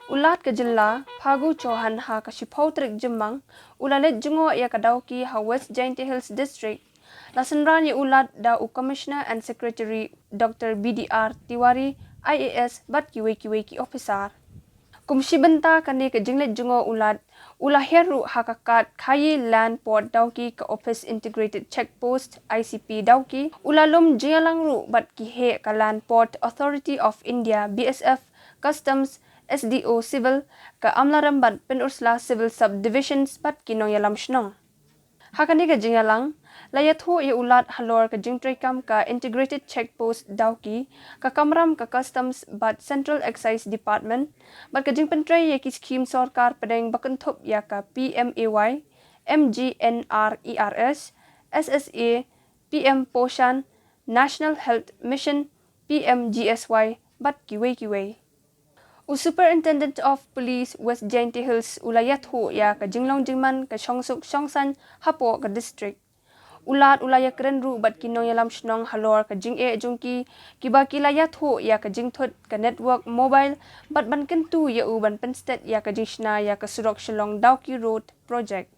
Ulat ke Jylla Phagu Chauhan ha ka Shiphautrik Jemang ulalet jngoh iaka Dawki ha West Jainti Hills District. Lasenrani ulat da Commissioner and Secretary Dr. BDR Tiwari IAS bat kiweki officer. Kumshi benta kani ke jinglet jngoh ulat ula heru hakakat khayi land port Dawki ke Office Integrated Checkpost ICP Dawki ula lum jingalangru bat ki he ka Land Port Authority of India BSF Customs SDO Civil ka amlaram bat penursla Civil Subdivisions bat kinong yalam shnong. Hakani ka jingalang layat ho ye ulat halor ka jingtrekam ka Integrated Checkpost Dawki ka kamram ka Customs bat Central Excise Department bat ka jingpentre ye ki scheme sarkar pedeng bakenthop ya ka PMAY MGNRERS SSA PM Poshan National Health Mission PMGSY bat kiwei. Superintendent of Police West Jainti Hills ulayat ho ya ka jinglong jingman ka shongsuk shongsan hapo ka district. Ulat ulaya kerenru bat kinong yalam shnong halor ka jing jungki kiba kilayat ho ya ka jingthot ka network mobile bat ban kentu ya uban penstet ya ka jingshna ya ka surok shalong Dawki Road project.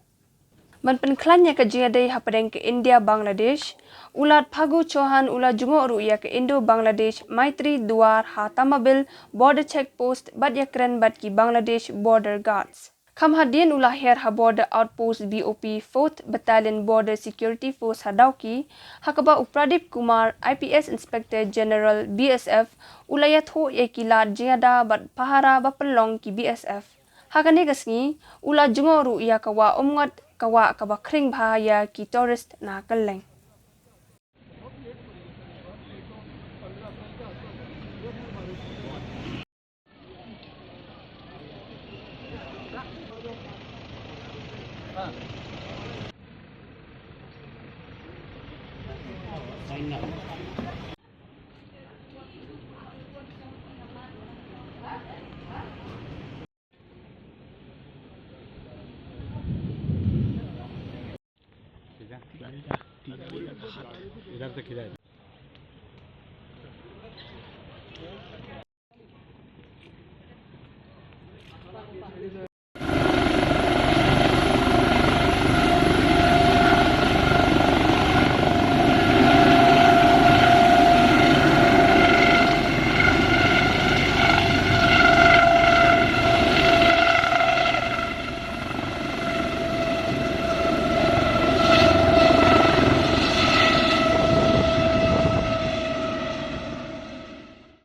Man penklan ya ka jingade hapadeng ke India Bangladesh ulat Phagu Chauhan ula jngoh ru ya ke Indo Bangladesh Maitri Duar ha Tamabil border checkpost bat ya keren bat ki Bangladesh border guards. Kam hadien ula Hiar ha border outpost BOP 4th Battalion Border Security Force ha Dawki hakaba Upradip Kumar IPS Inspector General BSF ulayat ho ya kilat jingada bat pahara bapelong ki BSF. Hakane kasngi ula jngoh ru ya kawa umngat kawa kabakring bahaya ki tourist na kaleng. इधर से खिलाए